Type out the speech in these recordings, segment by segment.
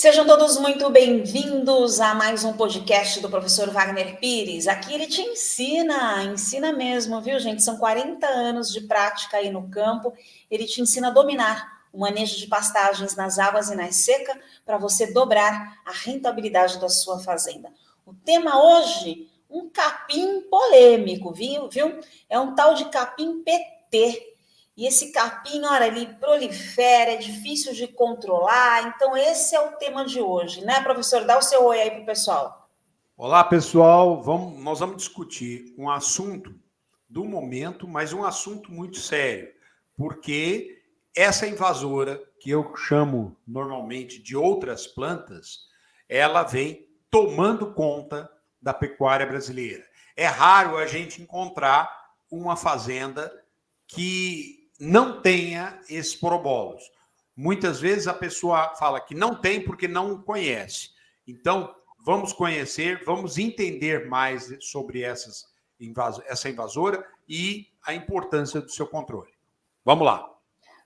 Sejam todos muito bem-vindos a mais um podcast do professor Wagner Pires. Aqui ele te ensina mesmo, viu, gente? São 40 anos de prática aí no campo. Ele te ensina a dominar o manejo de pastagens nas águas e na seca para você dobrar a rentabilidade da sua fazenda. O tema hoje, um capim polêmico, viu? É um tal de capim PT. E esse capim, olha, ele prolifera, é difícil de controlar. Então, esse é o tema de hoje, né, professor? Dá o seu oi aí para o pessoal. Olá, pessoal. Nós vamos discutir um assunto do momento, mas um assunto muito sério, porque essa invasora, que eu chamo normalmente de outras plantas, ela vem tomando conta da pecuária brasileira. É raro a gente encontrar uma fazenda que não tenha esporobolos. Muitas vezes a pessoa fala que não tem porque não conhece. Então, vamos conhecer, vamos entender mais sobre essa invasora e a importância do seu controle. Vamos lá.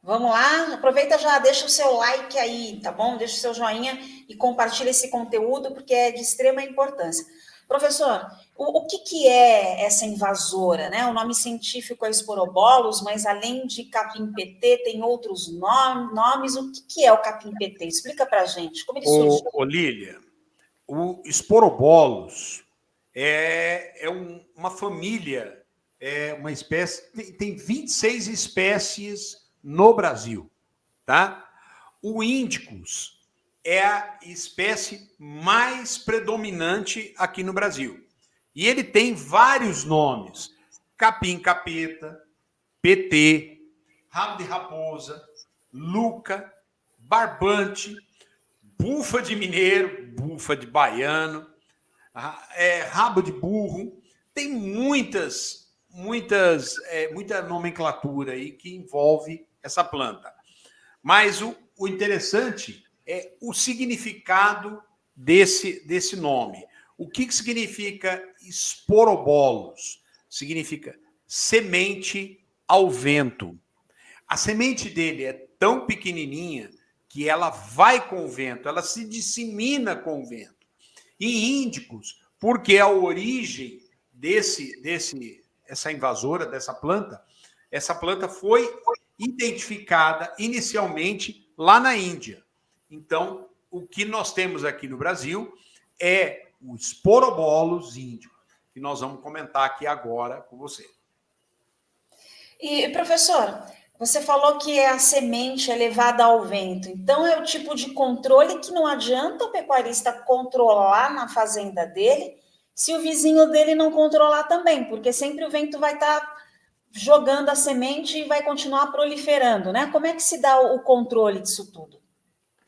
Vamos lá, aproveita já, deixa o seu like aí, tá bom? Deixa o seu joinha e compartilha esse conteúdo, porque é de extrema importância. Professor, o que é essa invasora, né? O nome científico é Esporobolus, mas além de capim-PT, tem outros nomes. O que é o capim-PT? Explica pra gente, como ele surgiu? Lília, o Esporobolus uma família, uma espécie, tem 26 espécies no Brasil, tá? O Indicus é a espécie mais predominante aqui no Brasil. E ele tem vários nomes: capim-capeta, PT, rabo de raposa, luca, barbante, bufa de mineiro, bufa de baiano, rabo de burro. Tem muita nomenclatura aí que envolve essa planta. Mas o interessante é o significado desse nome. O que significa esporobolos? Significa semente ao vento. A semente dele é tão pequenininha que ela vai com o vento, ela se dissemina com o vento. E índicos, porque a origem essa invasora, essa planta foi identificada inicialmente lá na Índia. Então, o que nós temos aqui no Brasil é o Esporobolus índico, que nós vamos comentar aqui agora com você. E, professor, você falou que a semente é levada ao vento. Então, é o tipo de controle que não adianta o pecuarista controlar na fazenda dele se o vizinho dele não controlar também, porque sempre o vento vai estar jogando a semente e vai continuar proliferando, né? Como é que se dá o controle disso tudo?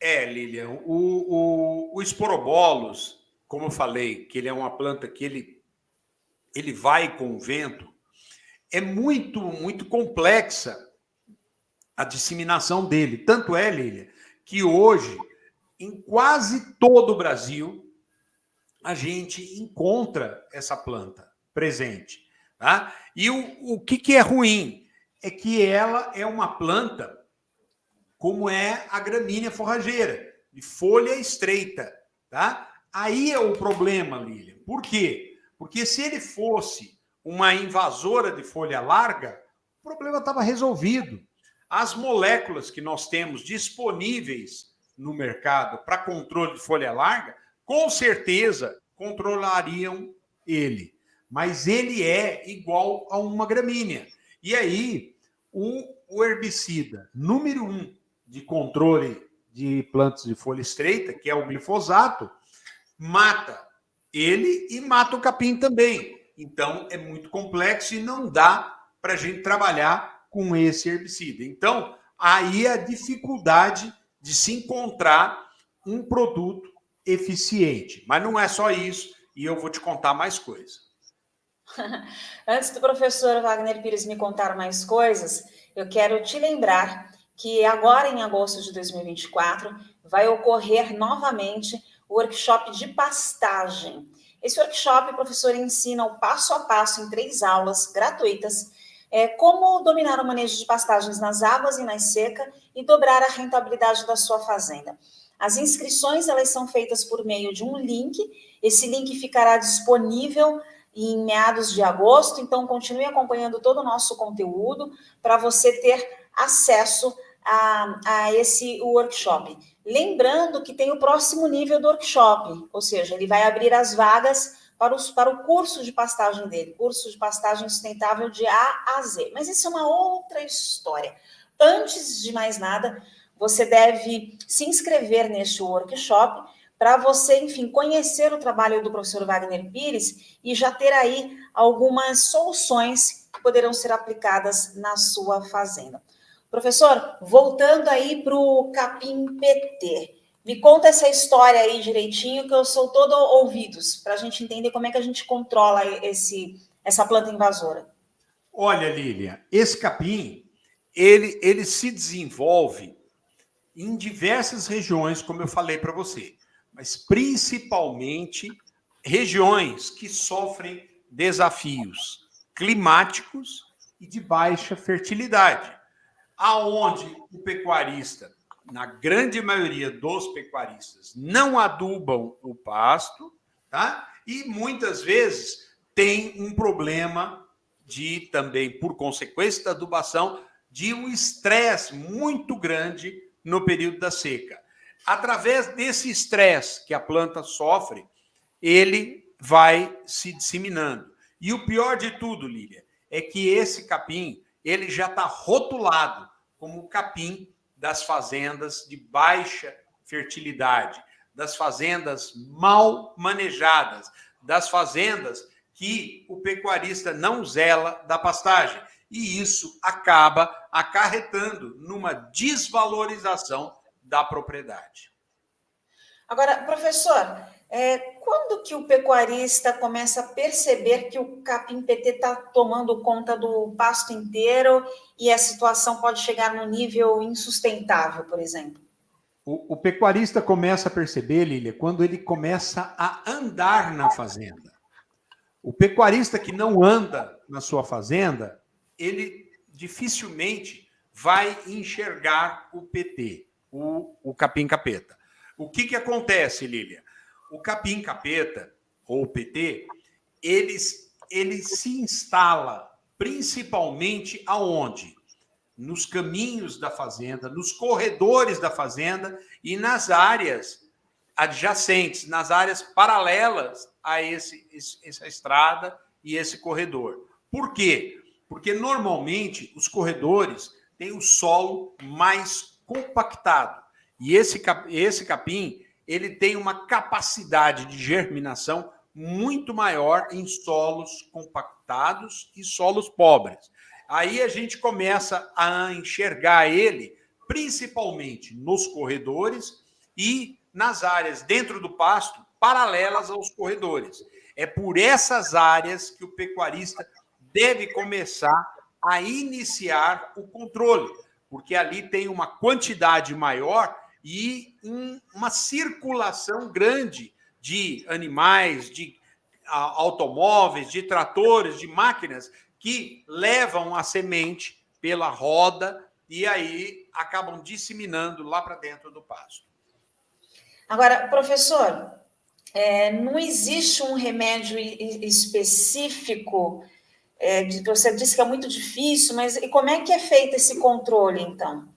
Lilian, o Esporobolus, como eu falei, que ele é uma planta que ele vai com o vento, é muito complexa a disseminação dele. Tanto é, Lilian, que hoje, em quase todo o Brasil, a gente encontra essa planta presente. Tá? E o que é ruim? É que ela é uma planta como é a gramínea forrageira, de folha estreita. Tá? Aí é o problema, Lilian. Por quê? Porque se ele fosse uma invasora de folha larga, o problema estava resolvido. As moléculas que nós temos disponíveis no mercado para controle de folha larga, com certeza controlariam ele. Mas ele é igual a uma gramínea. E aí, o herbicida número 1 de controle de plantas de folha estreita, que é o glifosato, mata ele e mata o capim também. Então, é muito complexo e não dá para a gente trabalhar com esse herbicida. Então, aí a dificuldade de se encontrar um produto eficiente. Mas não é só isso, e eu vou te contar mais coisas. Antes do professor Wagner Pires me contar mais coisas, eu quero te lembrar que agora, em agosto de 2024, vai ocorrer novamente o workshop de pastagem. Esse workshop, o professor ensina o passo a passo em 3 aulas gratuitas, como dominar o manejo de pastagens nas águas e na seca e dobrar a rentabilidade da sua fazenda. As inscrições, elas são feitas por meio de um link. Esse link ficará disponível em meados de agosto, então continue acompanhando todo o nosso conteúdo para você ter acesso a esse workshop. Lembrando que tem o próximo nível do workshop, ou seja, ele vai abrir as vagas para o curso de pastagem dele, curso de pastagem sustentável de A a Z. Mas isso é uma outra história. Antes de mais nada, você deve se inscrever neste workshop para você, enfim, conhecer o trabalho do professor Wagner Pires e já ter aí algumas soluções que poderão ser aplicadas na sua fazenda. Professor, voltando aí para o capim PT, me conta essa história aí direitinho, que eu sou todo ouvidos, para a gente entender como é que a gente controla essa planta invasora. Olha, Lília, esse capim, ele se desenvolve em diversas regiões, como eu falei para você, mas principalmente regiões que sofrem desafios climáticos e de baixa fertilidade, aonde o pecuarista, na grande maioria dos pecuaristas, não adubam o pasto, tá? E muitas vezes tem um problema de também, por consequência da adubação, de um estresse muito grande no período da seca. Através desse estresse que a planta sofre, ele vai se disseminando. E o pior de tudo, Lília, é que esse capim, ele já está rotulado como o capim das fazendas de baixa fertilidade, das fazendas mal manejadas, das fazendas que o pecuarista não zela da pastagem. E isso acaba acarretando numa desvalorização da propriedade. Agora, professor, quando que o pecuarista começa a perceber que o capim PT está tomando conta do pasto inteiro e a situação pode chegar no nível insustentável, por exemplo? O pecuarista começa a perceber, Lília, quando ele começa a andar na fazenda. O pecuarista que não anda na sua fazenda, ele dificilmente vai enxergar o PT, o capim-capeta. O que acontece, Lília? O capim-capeta, ou o PT, ele se instala principalmente aonde? Nos caminhos da fazenda, nos corredores da fazenda e nas áreas adjacentes, nas áreas paralelas a essa estrada e esse corredor. Por quê? Porque normalmente os corredores têm o solo mais compactado. E esse capim, ele tem uma capacidade de germinação muito maior em solos compactados e solos pobres. Aí a gente começa a enxergar ele principalmente nos corredores e nas áreas dentro do pasto paralelas aos corredores. É por essas áreas que o pecuarista deve começar a iniciar o controle, porque ali tem uma quantidade maior e uma circulação grande de animais, de automóveis, de tratores, de máquinas que levam a semente pela roda e aí acabam disseminando lá para dentro do pasto. Agora, professor, não existe um remédio específico? Você disse que é muito difícil, mas e como é que é feito esse controle, então?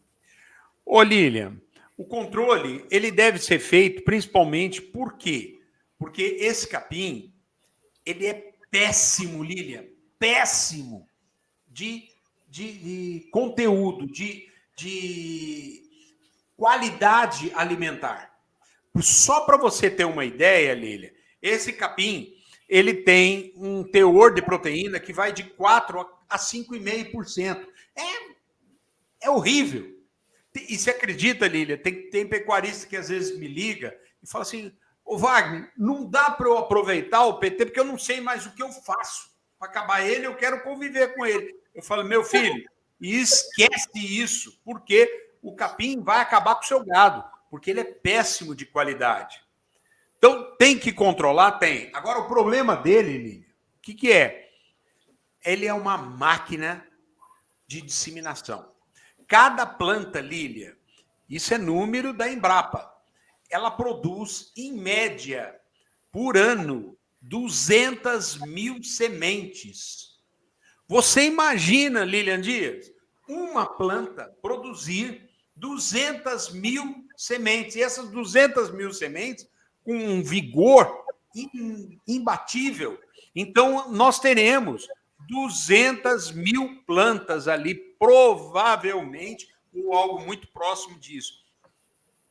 Ô, Lilian, o controle ele deve ser feito principalmente por quê? Porque esse capim ele é péssimo, Lilian, péssimo de conteúdo, de qualidade alimentar. Só para você ter uma ideia, Lília, esse capim ele tem um teor de proteína que vai de 4 a 5,5%. É horrível. E você acredita, Lília, tem pecuarista que às vezes me liga e fala assim, ô Wagner, não dá para eu aproveitar o PT porque eu não sei mais o que eu faço. Para acabar ele, eu quero conviver com ele. Eu falo, meu filho, esquece isso, porque o capim vai acabar com o seu gado, porque ele é péssimo de qualidade. Então, tem que controlar? Tem. Agora, o problema dele, Lília, o que é? Ele é uma máquina de disseminação. Cada planta, Lília, isso é número da Embrapa, ela produz, em média, por ano, 200 mil sementes. Você imagina, Lilian Dias, uma planta produzir 200 mil sementes. E essas 200 mil sementes, com um vigor imbatível. Então, nós teremos 200 mil plantas ali, provavelmente, ou algo muito próximo disso.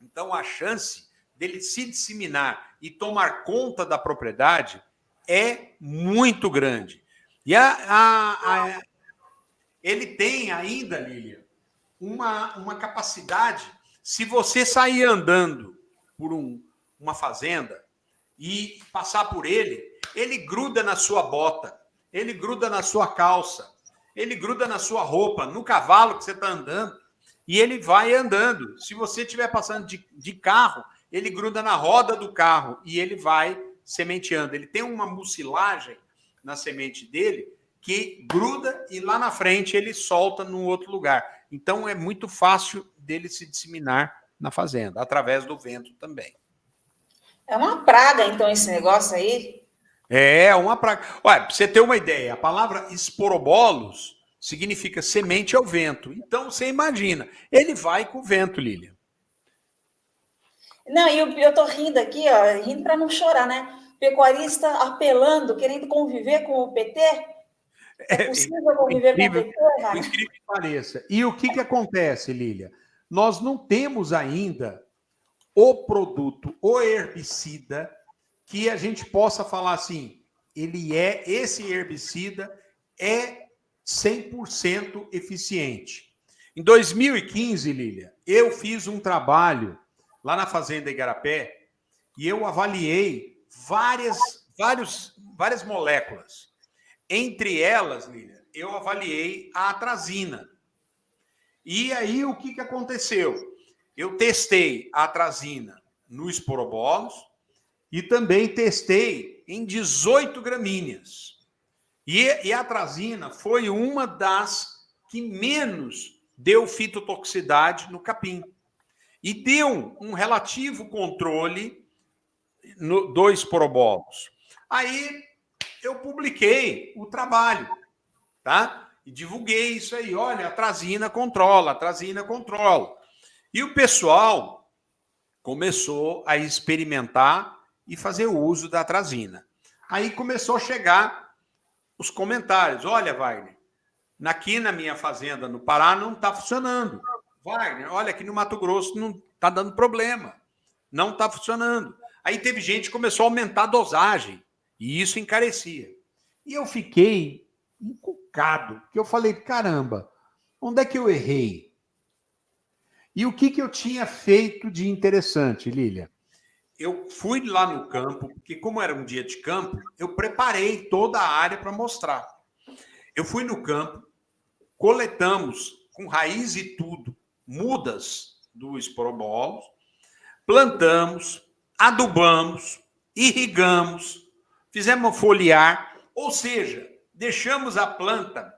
Então, a chance dele se disseminar e tomar conta da propriedade é muito grande. E ele tem ainda, Lilian, uma capacidade. Se você sair andando por uma fazenda e passar por ele gruda na sua bota, ele gruda na sua calça, ele gruda na sua roupa, no cavalo que você está andando, e ele vai andando. Se você estiver passando de carro, ele gruda na roda do carro e ele vai sementeando. Ele tem uma mucilagem na semente dele que gruda e lá na frente ele solta num outro lugar. Então é muito fácil dele se disseminar na fazenda, através do vento também. É uma praga, então, esse negócio aí? É uma praga. Olha, para você ter uma ideia, a palavra esporobolos significa semente ao vento. Então você imagina, ele vai com o vento, Lilian. Não, e eu tô rindo aqui, ó, rindo para não chorar, né? Pecuarista apelando, querendo conviver com o PT? É possível conviver com o PT, Por incrível que pareça. E o que acontece, Lília? Nós não temos ainda o produto, o herbicida, que a gente possa falar assim, esse herbicida é 100% eficiente. Em 2015, Lília, eu fiz um trabalho lá na Fazenda Igarapé e eu avaliei várias moléculas. Entre elas, Lília, eu avaliei a atrazina. E aí, o que aconteceu? Eu testei a atrazina no esporobolos e também testei em 18 gramíneas. E a atrazina foi uma das que menos deu fitotoxicidade no capim. E deu um relativo controle do esporobolos. Aí eu publiquei o trabalho, tá? E divulguei isso aí. Olha, atrazina controla. E o pessoal começou a experimentar e fazer uso da atrazina. Aí começou a chegar os comentários. Olha, Wagner, aqui na minha fazenda no Pará não está funcionando. Wagner, olha, aqui no Mato Grosso não está dando problema. Não está funcionando. Aí teve gente que começou a aumentar a dosagem. E isso encarecia. E eu fiquei encucado. Porque eu falei, caramba, onde é que eu errei? E o que eu tinha feito de interessante, Lília? Eu fui lá no campo, porque como era um dia de campo, eu preparei toda a área para mostrar. Eu fui no campo, coletamos com raiz e tudo, mudas do esporobolos, plantamos, adubamos, irrigamos, fizemos foliar, ou seja, deixamos a planta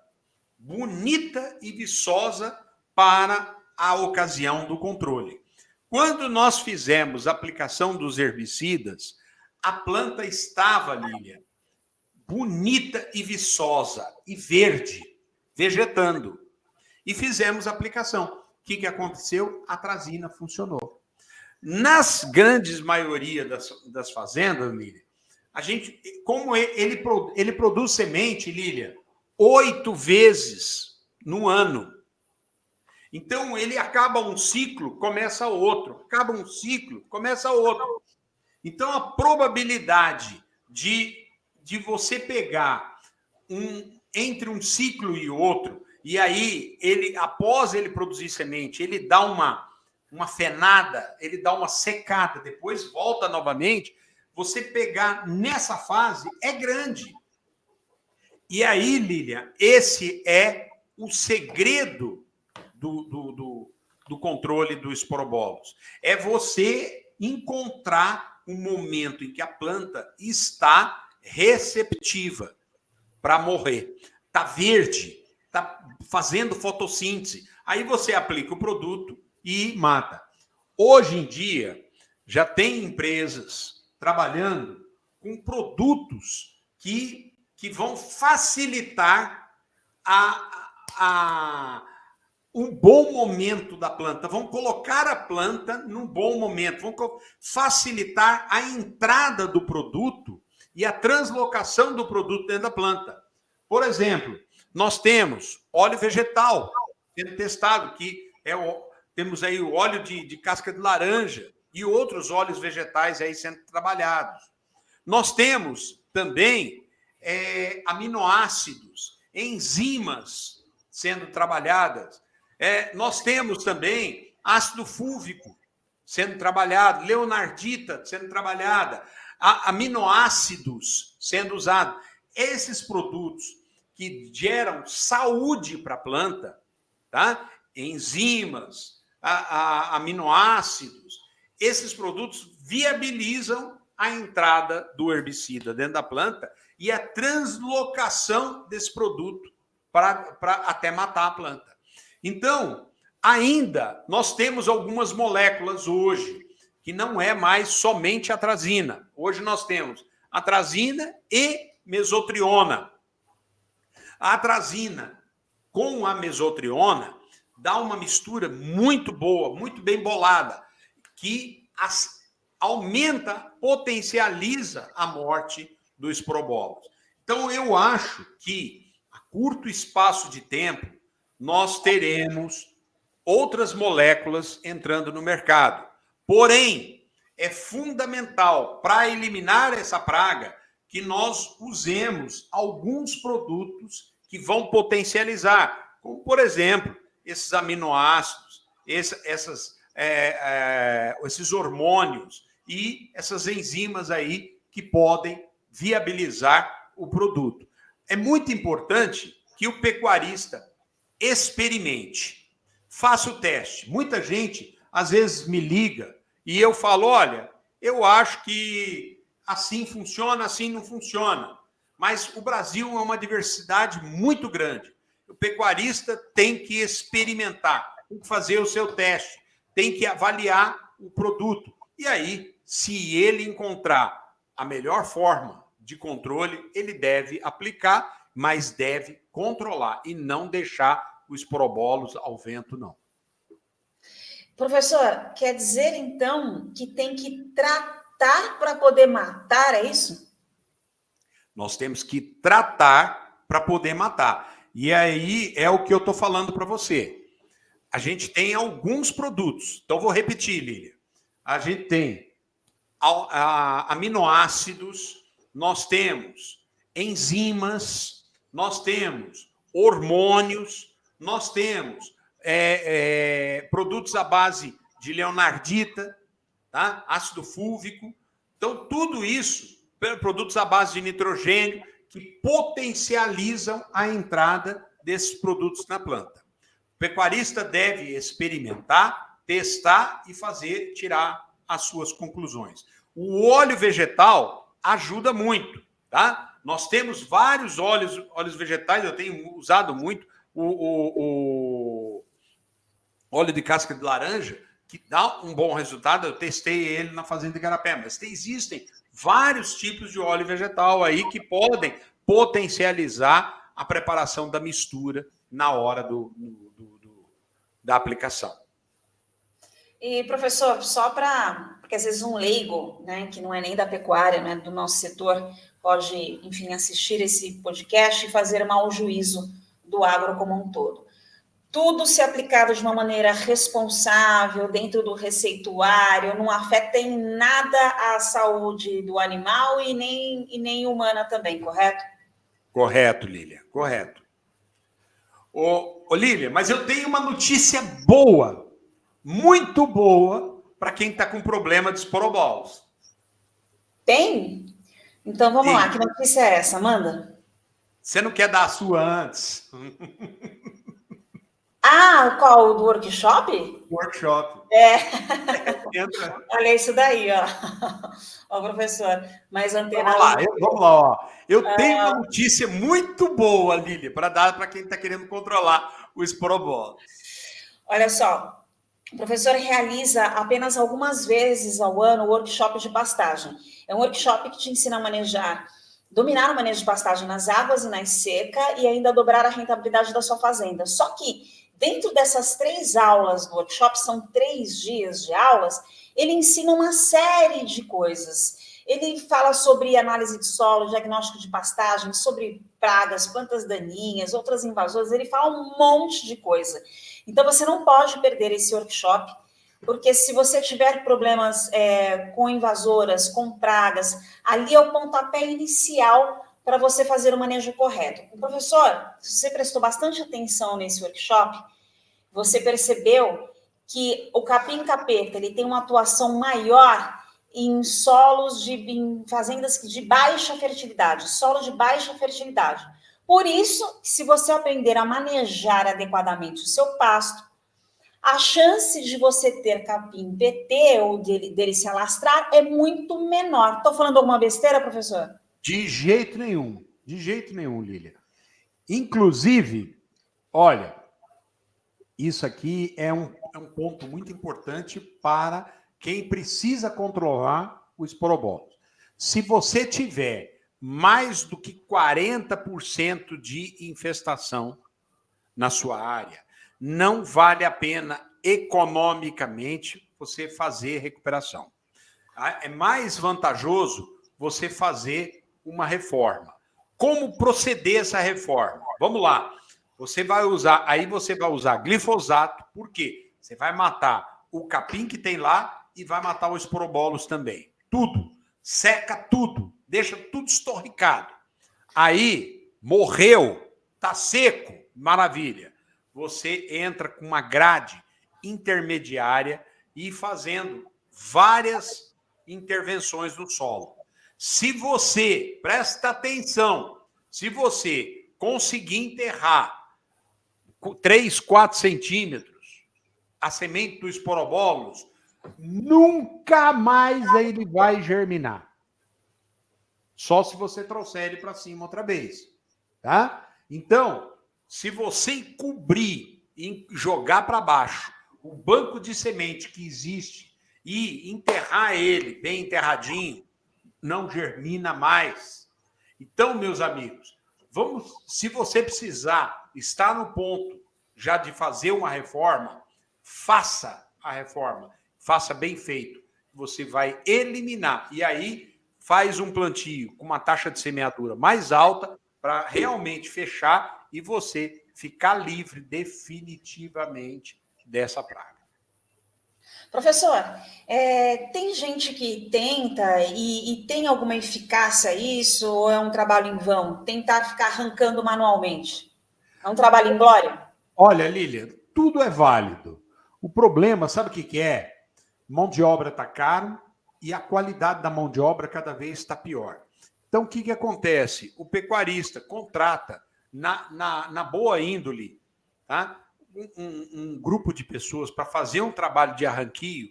bonita e viçosa para a ocasião do controle. Quando nós fizemos a aplicação dos herbicidas, a planta estava, Lília, bonita e viçosa e verde, vegetando. E fizemos a aplicação. O que aconteceu? A atrazina funcionou. Nas grandes maioria das fazendas, Lília, a gente, como ele produz semente, Lília, 8 vezes no ano. Então, ele acaba um ciclo, começa outro. Acaba um ciclo, começa outro. Então, a probabilidade de você pegar entre um ciclo e outro, e aí, após ele produzir semente, ele dá uma fenada, ele dá uma secada, depois volta novamente, você pegar nessa fase é grande. E aí, Lilian, esse é o segredo do controle do esporobolos. É você encontrar um momento em que a planta está receptiva para morrer. Está verde, está fazendo fotossíntese. Aí você aplica o produto e mata. Hoje em dia, já tem empresas trabalhando com produtos que vão facilitar um bom momento da planta, vão colocar a planta num bom momento, vão facilitar a entrada do produto e a translocação do produto dentro da planta. Por exemplo, nós temos óleo vegetal sendo testado, temos aí o óleo de casca de laranja e outros óleos vegetais aí sendo trabalhados. Nós temos também aminoácidos, enzimas sendo trabalhadas. Nós temos também ácido fúlvico sendo trabalhado, leonardita sendo trabalhada, aminoácidos sendo usados. Esses produtos que geram saúde para a planta, tá? Enzimas, aminoácidos, esses produtos viabilizam a entrada do herbicida dentro da planta e a translocação desse produto para até matar a planta. Então, ainda nós temos algumas moléculas hoje, que não é mais somente atrazina. Hoje nós temos atrazina e mesotriona. A atrazina com a mesotriona dá uma mistura muito boa, muito bem bolada, que aumenta, potencializa a morte do esporobólus. Então, eu acho que, a curto espaço de tempo, nós teremos outras moléculas entrando no mercado. Porém, é fundamental, para eliminar essa praga, que nós usemos alguns produtos que vão potencializar, como, por exemplo, esses aminoácidos, esses hormônios e essas enzimas aí que podem viabilizar o produto. É muito importante que o pecuarista experimente, faça o teste. Muita gente, às vezes, me liga e eu falo, olha, eu acho que assim funciona, assim não funciona. Mas o Brasil é uma diversidade muito grande. O pecuarista tem que experimentar, tem que fazer o seu teste, tem que avaliar o produto. E aí, se ele encontrar a melhor forma de controle, ele deve aplicar, mas deve controlar e não deixar o esporobólus ao vento, não. Professor, quer dizer, então, que tem que tratar para poder matar, é isso? Nós temos que tratar para poder matar. E aí é o que eu estou falando para você. A gente tem alguns produtos. Então, vou repetir, Lília. A gente tem aminoácidos, nós temos enzimas, nós temos hormônios, nós temos produtos à base de leonardita, tá? Ácido fúlvico. Então, tudo isso, produtos à base de nitrogênio, que potencializam a entrada desses produtos na planta. O pecuarista deve experimentar, testar e tirar as suas conclusões. O óleo vegetal ajuda muito, tá? Nós temos vários óleos vegetais, eu tenho usado muito o óleo de casca de laranja, que dá um bom resultado. Eu testei ele na fazenda Igarapé, mas existem vários tipos de óleo vegetal aí que podem potencializar a preparação da mistura na hora da aplicação. E, professor, só porque às vezes um leigo, né, que não é nem da pecuária, né, do nosso setor, pode, enfim, assistir esse podcast e fazer mau juízo do agro como um todo. Tudo se aplicado de uma maneira responsável, dentro do receituário, não afeta em nada a saúde do animal e nem humana também, correto? Correto, Lília, correto. Ô, Lília, mas eu tenho uma notícia boa, muito boa, para quem está com problema de esporobólus. Tem? Então vamos lá, que notícia é essa? Manda. Você não quer dar a sua antes? Ah, qual? Do workshop? Workshop. Entra. Olha isso daí, ó. Ó, professor, mais antena. Vamos lá, ó. Eu tenho uma notícia muito boa, Lília, para dar para quem está querendo controlar o esporobólus. Olha só, O professor realiza apenas algumas vezes ao ano o workshop de pastagem. É um workshop que te ensina a manejar, dominar o manejo de pastagem nas águas e nas secas e ainda dobrar a rentabilidade da sua fazenda. Só que dentro dessas 3 aulas do workshop, são 3 dias de aulas, ele ensina uma série de coisas. Ele fala sobre análise de solo, diagnóstico de pastagem, sobre pragas, plantas daninhas, outras invasoras, ele fala um monte de coisa. Então, você não pode perder esse workshop, porque se você tiver problemas com invasoras, com pragas, ali é o pontapé inicial para você fazer o manejo correto. O professor, se você prestou bastante atenção nesse workshop, você percebeu que o capim-capeta ele tem uma atuação maior em solos em fazendas de baixa fertilidade, solo de baixa fertilidade. Por isso, se você aprender a manejar adequadamente o seu pasto, a chance de você ter capim PT ou dele se alastrar é muito menor. Estou falando alguma besteira, professor? De jeito nenhum, Lília. Inclusive, olha, isso aqui é um ponto muito importante para quem precisa controlar o esporobolo. Se você tiver mais do que 40% de infestação na sua área, não vale a pena economicamente você fazer recuperação. É mais vantajoso você fazer uma reforma. Como proceder essa reforma? Vamos lá. Você vai usar glifosato, por quê? Você vai matar o capim que tem lá e vai matar o esporobolos também. Tudo. Seca tudo. Deixa tudo estorricado. Aí, morreu, tá seco, maravilha. Você entra com uma grade intermediária e fazendo várias intervenções no solo. Se você, presta atenção, se você conseguir enterrar 3, 4 centímetros a semente do esporobolos, nunca mais ele vai germinar. Só se você trouxer ele para cima outra vez, tá? Então, se você encobrir e jogar para baixo o banco de semente que existe e enterrar ele bem enterradinho, não germina mais. Então, meus amigos, se você precisar estar no ponto já de fazer uma reforma, faça a reforma, faça bem feito. Você vai eliminar. E aí faz um plantio com uma taxa de semeadura mais alta para realmente fechar e você ficar livre definitivamente dessa praga. Professor, tem gente que tenta e tem alguma eficácia isso ou é um trabalho em vão? Tentar ficar arrancando manualmente? É um trabalho em glória? Olha, Lília, tudo é válido. O problema, sabe o que é? Mão de obra está caro e a qualidade da mão de obra cada vez está pior. Então, o que acontece? O pecuarista contrata na boa índole, tá? Um grupo de pessoas para fazer um trabalho de arranquio.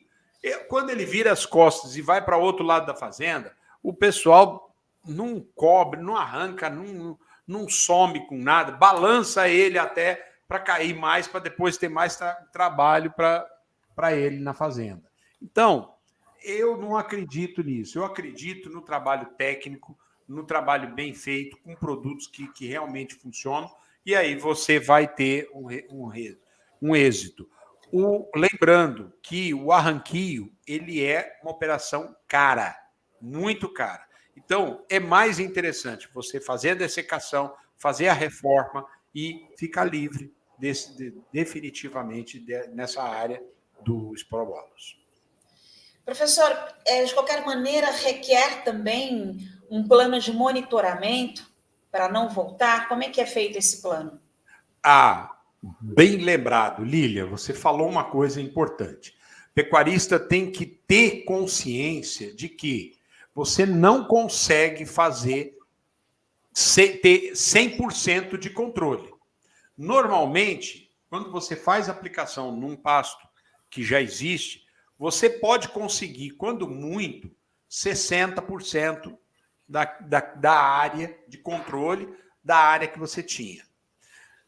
Quando ele vira as costas e vai para outro lado da fazenda, o pessoal não cobre, não arranca, não some com nada, balança ele até para cair mais, para depois ter mais trabalho para ele na fazenda. Então, eu não acredito nisso. Eu acredito no trabalho técnico, no trabalho bem feito, com produtos que realmente funcionam, e aí você vai ter um êxito. Lembrando que o arranquio ele é uma operação cara, muito cara. Então, é mais interessante você fazer a dessecação, fazer a reforma e ficar livre definitivamente nessa área do esporobolos. Professor, de qualquer maneira, requer também um plano de monitoramento para não voltar? Como é que é feito esse plano? Bem lembrado, Lília, você falou uma coisa importante. Pecuarista tem que ter consciência de que você não consegue ter 100% de controle. Normalmente, quando você faz aplicação num pasto que já existe, você pode conseguir, quando muito, 60% da área de controle da área que você tinha.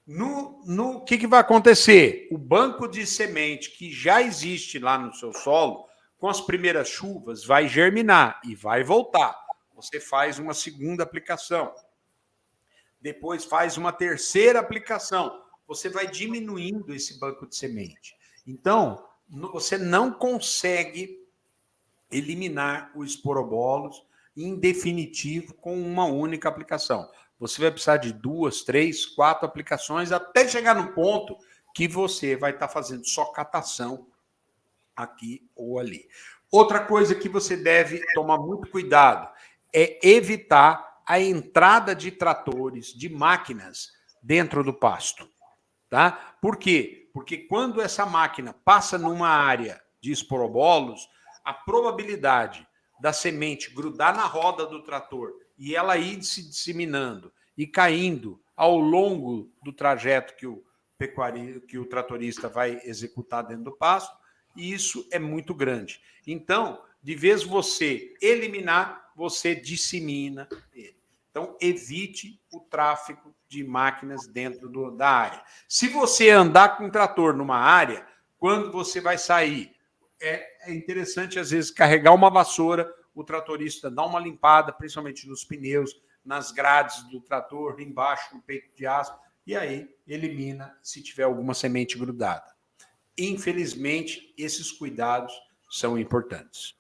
No que vai acontecer? O banco de semente que já existe lá no seu solo, com as primeiras chuvas, vai germinar e vai voltar. Você faz uma segunda aplicação. Depois faz uma terceira aplicação. Você vai diminuindo esse banco de semente. Então, você não consegue eliminar o esporobolos em definitivo com uma única aplicação. Você vai precisar de 2, 3, 4 aplicações até chegar no ponto que você vai estar fazendo só catação aqui ou ali. Outra coisa que você deve tomar muito cuidado é evitar a entrada de tratores, de máquinas dentro do pasto. Tá? Por quê? Porque quando essa máquina passa numa área de esporobolos, a probabilidade da semente grudar na roda do trator e ela ir se disseminando e caindo ao longo do trajeto que o tratorista vai executar dentro do pasto, e isso é muito grande. Então, de vez você eliminar, você dissemina ele. Então, evite o tráfego de máquinas dentro da área. Se você andar com um trator numa área, quando você vai sair, é interessante, às vezes, carregar uma vassoura, o tratorista dá uma limpada, principalmente nos pneus, nas grades do trator, embaixo do peito de aço, e aí elimina se tiver alguma semente grudada. Infelizmente, esses cuidados são importantes.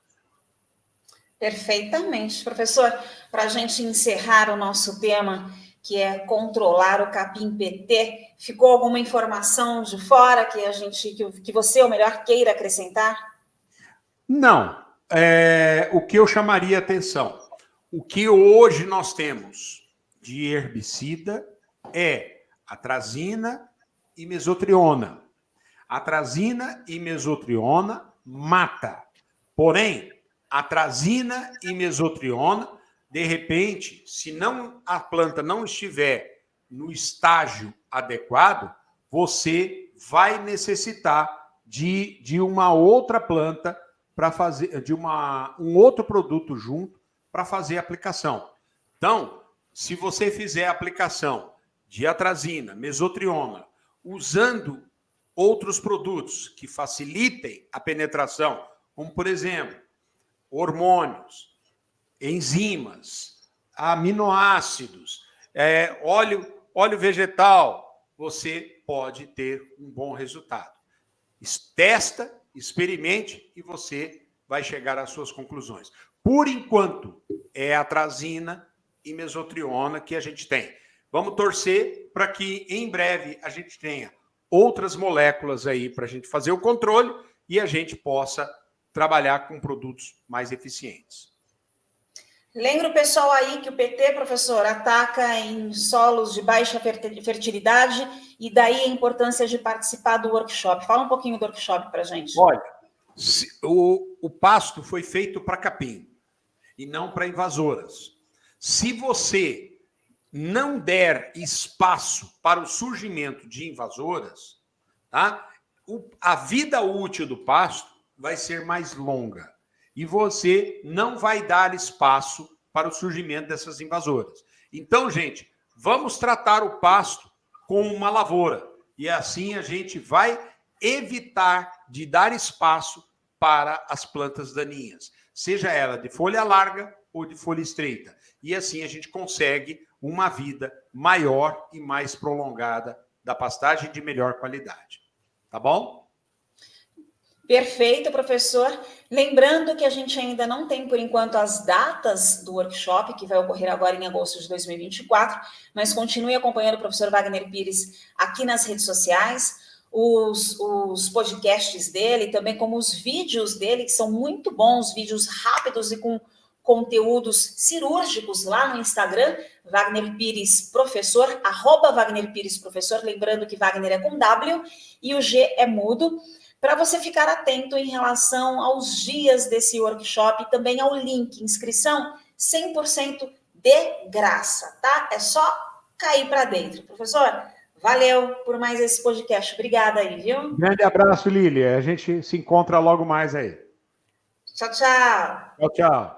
Perfeitamente, professor. Para a gente encerrar o nosso tema, que é controlar o capim-PT, ficou alguma informação de fora que você, ou melhor, queira acrescentar? Não. O que eu chamaria atenção, o que hoje nós temos de herbicida é atrazina e mesotriona. Atrazina e mesotriona mata. Porém, atrazina e mesotriona, de repente, se não a planta não estiver no estágio adequado, você vai necessitar de uma outra planta para fazer, um outro produto junto para fazer a aplicação. Então, se você fizer a aplicação de atrazina, mesotriona, usando outros produtos que facilitem a penetração, como, por exemplo, hormônios, enzimas, aminoácidos, óleo vegetal, você pode ter um bom resultado. Testa, experimente e você vai chegar às suas conclusões. Por enquanto, é atrazina e mesotriona que a gente tem. Vamos torcer para que, em breve, a gente tenha outras moléculas aí para a gente fazer o controle e a gente possa trabalhar com produtos mais eficientes. Lembra o pessoal aí que o PT, professor, ataca em solos de baixa fertilidade e daí a importância de participar do workshop. Fala um pouquinho do workshop para a gente. Olha, o pasto foi feito para capim e não para invasoras. Se você não der espaço para o surgimento de invasoras, tá? A vida útil do pasto vai ser mais longa e você não vai dar espaço para o surgimento dessas invasoras. Então, gente, vamos tratar o pasto como uma lavoura e assim a gente vai evitar de dar espaço para as plantas daninhas, seja ela de folha larga ou de folha estreita. E assim a gente consegue uma vida maior e mais prolongada da pastagem de melhor qualidade. Tá bom? Perfeito, professor. Lembrando que a gente ainda não tem, por enquanto, as datas do workshop, que vai ocorrer agora em agosto de 2024, mas continue acompanhando o professor Wagner Pires aqui nas redes sociais, os podcasts dele, também como os vídeos dele, que são muito bons, vídeos rápidos e com conteúdos cirúrgicos lá no Instagram, Wagner Pires Professor, @Wagner Pires Professor, lembrando que Wagner é com W e o G é mudo, para você ficar atento em relação aos dias desse workshop e também ao link, inscrição 100% de graça, tá? É só cair para dentro. Professor, valeu por mais esse podcast. Obrigada aí, viu? Grande abraço, Lília. A gente se encontra logo mais aí. Tchau, tchau. Tchau, tchau.